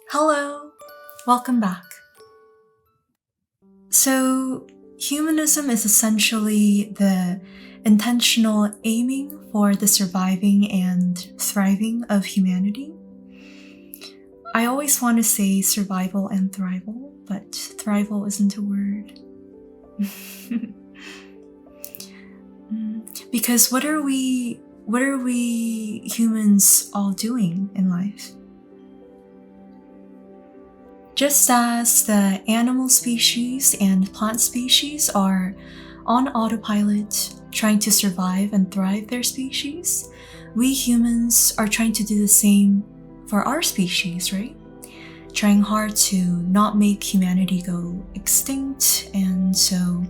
Hello, welcome back. So, humanism is essentially the intentional aiming for the surviving and thriving of humanity. I always want to say survival and thrival, but thrival isn't a word. Because what are we humans all doing in life? Just as the animal species and plant species are on autopilot, trying to survive and thrive their species, we humans are trying to do the same for our species, right? Trying hard to not make humanity go extinct, and so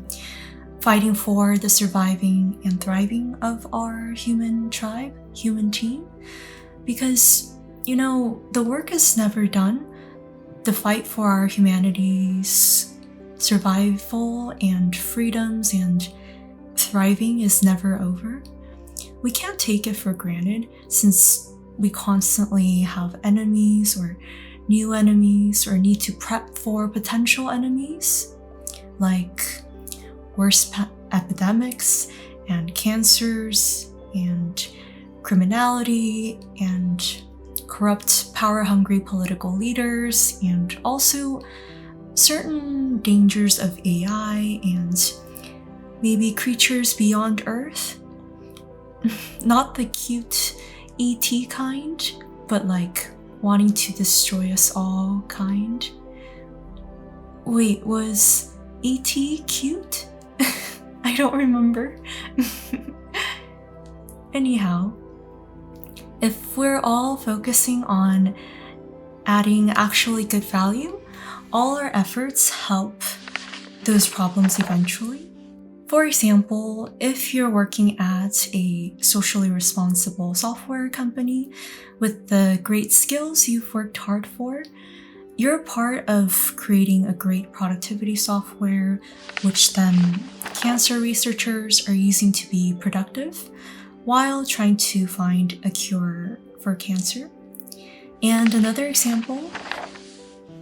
fighting for the surviving and thriving of our human tribe, human team, because, the work is never done. The fight for our humanity's survival and freedoms and thriving is never over. We can't take it for granted since we constantly have enemies or new enemies or need to prep for potential enemies, like worse epidemics and cancers and criminality and corrupt, power-hungry political leaders, and also certain dangers of AI and maybe creatures beyond Earth. Not the cute ET kind, but like wanting to destroy us all kind. Wait, was ET cute? I don't remember. Anyhow, if we're all focusing on adding actually good value, all our efforts help those problems eventually. For example, if you're working at a socially responsible software company with the great skills you've worked hard for, you're part of creating a great productivity software, which then cancer researchers are using to be productive while trying to find a cure for cancer. And another example,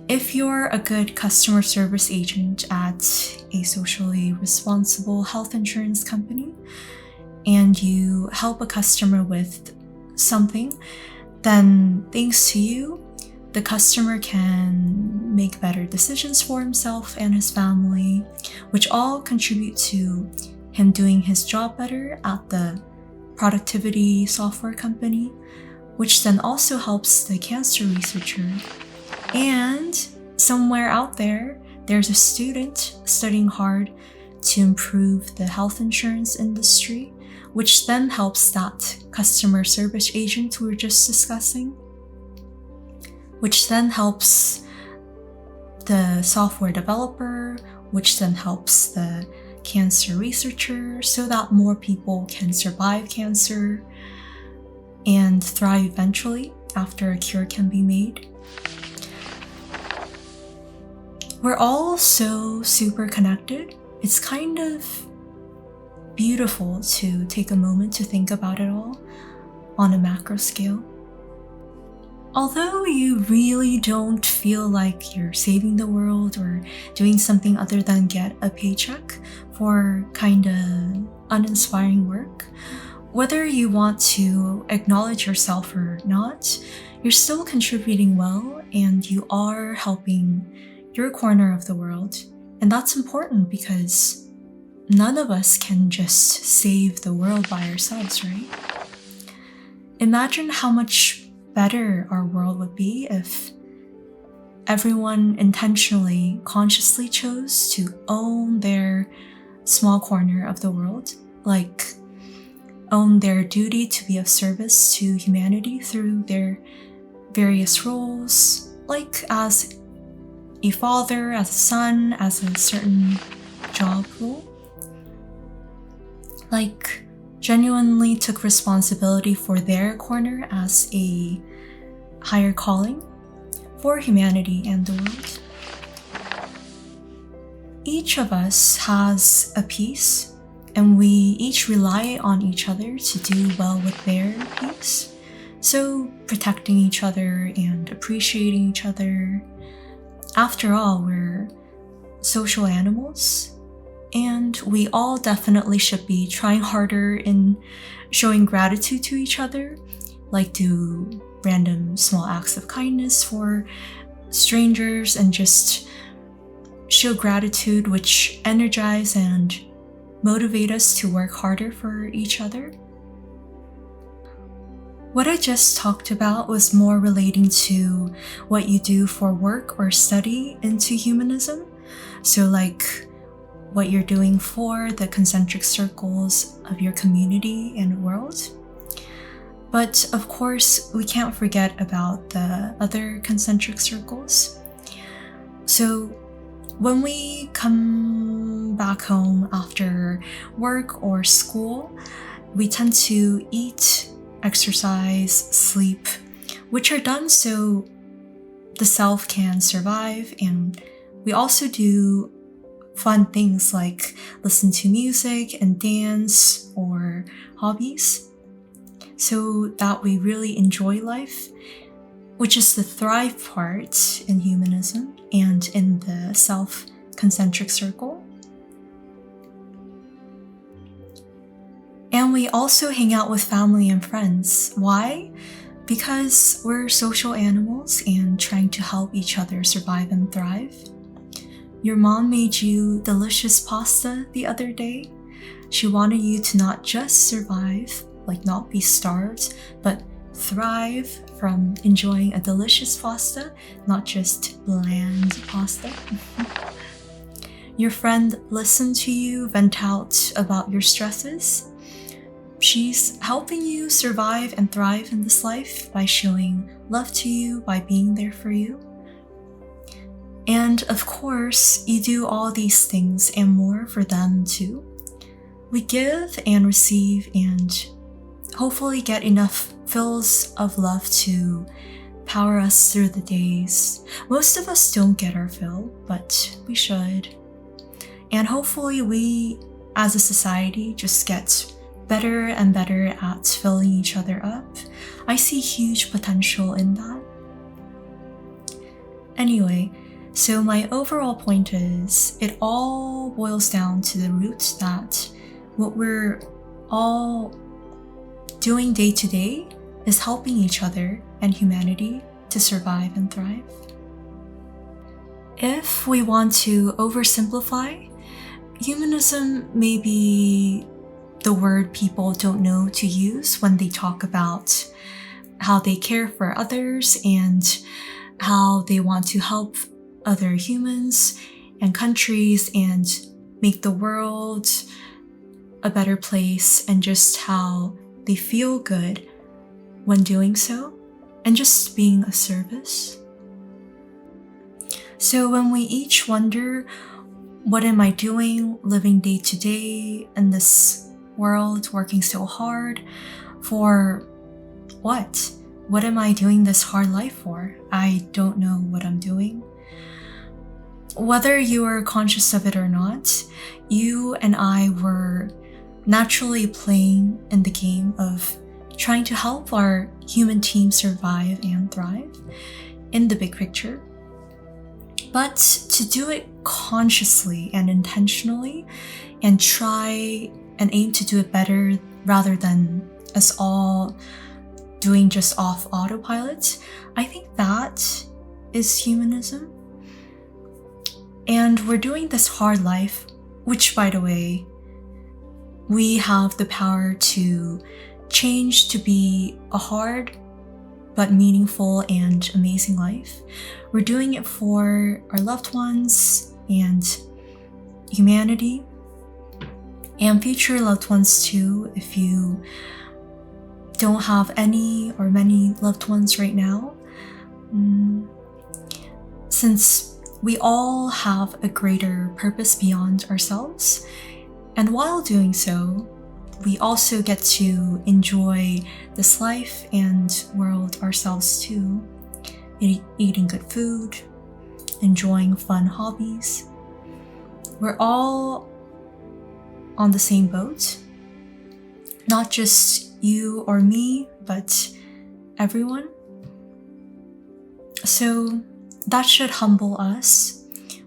if you're a good customer service agent at a socially responsible health insurance company and you help a customer with something, then thanks to you, the customer can make better decisions for himself and his family, which all contribute to him doing his job better at the productivity software company, which then also helps the cancer researcher. And somewhere out there, there's a student studying hard to improve the health insurance industry, which then helps that customer service agent we were just discussing, which then helps the software developer, which then helps the cancer researcher so that more people can survive cancer and thrive eventually after a cure can be made. We're all so super connected. It's kind of beautiful to take a moment to think about it all on a macro scale. Although you really don't feel like you're saving the world or doing something other than get a paycheck for kinda uninspiring work, whether you want to acknowledge yourself or not, you're still contributing well and you are helping your corner of the world. And that's important because none of us can just save the world by ourselves, right? Imagine how much better our world would be if everyone intentionally, consciously chose to own their small corner of the world, like own their duty to be of service to humanity through their various roles, like as a father, as a son, as a certain job role. Like genuinely took responsibility for their corner as a higher calling for humanity and the world. Each of us has a piece, and we each rely on each other to do well with their piece. So protecting each other and appreciating each other. After all, we're social animals, and we all definitely should be trying harder in showing gratitude to each other, like do random small acts of kindness for strangers and just show gratitude, which energize and motivate us to work harder for each other. What I just talked about was more relating to what you do for work or study into humanism. So like what you're doing for the concentric circles of your community and world. But of course, we can't forget about the other concentric circles. So when we come back home after work or school, we tend to eat, exercise, sleep, which are done so the self can survive. And we also do fun things like listen to music and dance or hobbies, so that we really enjoy life, which is the thrive part in humanism and in the self-concentric circle. And we also hang out with family and friends. Why? Because we're social animals and trying to help each other survive and thrive. Your mom made you delicious pasta the other day. She wanted you to not just survive, like not be starved, but thrive from enjoying a delicious pasta, not just bland pasta. Your friend listened to you vent out about your stresses. She's helping you survive and thrive in this life by showing love to you, by being there for you. And of course, you do all these things and more for them too. We give and receive and hopefully get enough fills of love to power us through the days. Most of us don't get our fill, but we should. And hopefully we, as a society, just get better and better at filling each other up. I see huge potential in that. Anyway, so my overall point is, it all boils down to the root that what we're all doing day to day is helping each other and humanity to survive and thrive. If we want to oversimplify, humanism may be the word people don't know to use when they talk about how they care for others and how they want to help other humans and countries and make the world a better place, and just how they feel good when doing so and just being of service. So when we each wonder, what am I doing living day to day in this world, working so hard for what? What am I doing this hard life for? I don't know what I'm doing. Whether you are conscious of it or not, you and I were naturally playing in the game of trying to help our human team survive and thrive in the big picture. But to do it consciously and intentionally and try and aim to do it better rather than us all doing just off autopilot, I think that is humanism. And we're doing this hard life, which, by the way, we have the power to change to be a hard but meaningful and amazing life. We're doing it for our loved ones and humanity and future loved ones too, if you don't have any or many loved ones right now. Since we all have a greater purpose beyond ourselves, and while doing so, we also get to enjoy this life and world ourselves too. Eating good food, enjoying fun hobbies. We're all on the same boat. Not just you or me, but everyone. So that should humble us.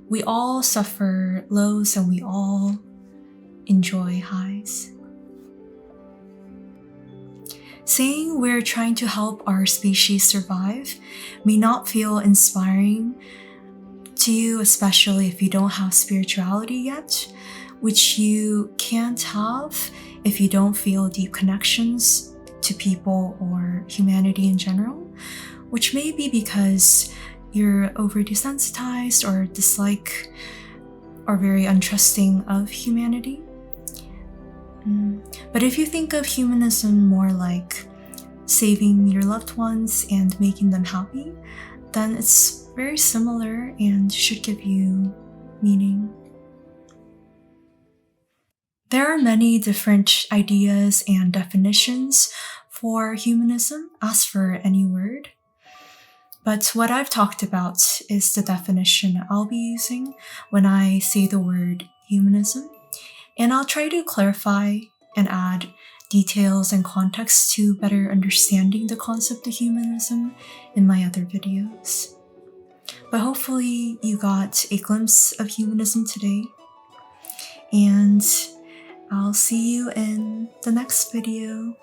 We all suffer lows and we all enjoy highs. Saying we're trying to help our species survive may not feel inspiring to you, especially if you don't have spirituality yet, which you can't have if you don't feel deep connections to people or humanity in general, which may be because you're over desensitized or dislike or very untrusting of humanity. But if you think of humanism more like saving your loved ones and making them happy, then it's very similar and should give you meaning. There are many different ideas and definitions for humanism, as for any word. But what I've talked about is the definition I'll be using when I say the word humanism, and I'll try to clarify and add details and context to better understanding the concept of humanism in my other videos. But hopefully you got a glimpse of humanism today, and I'll see you in the next video.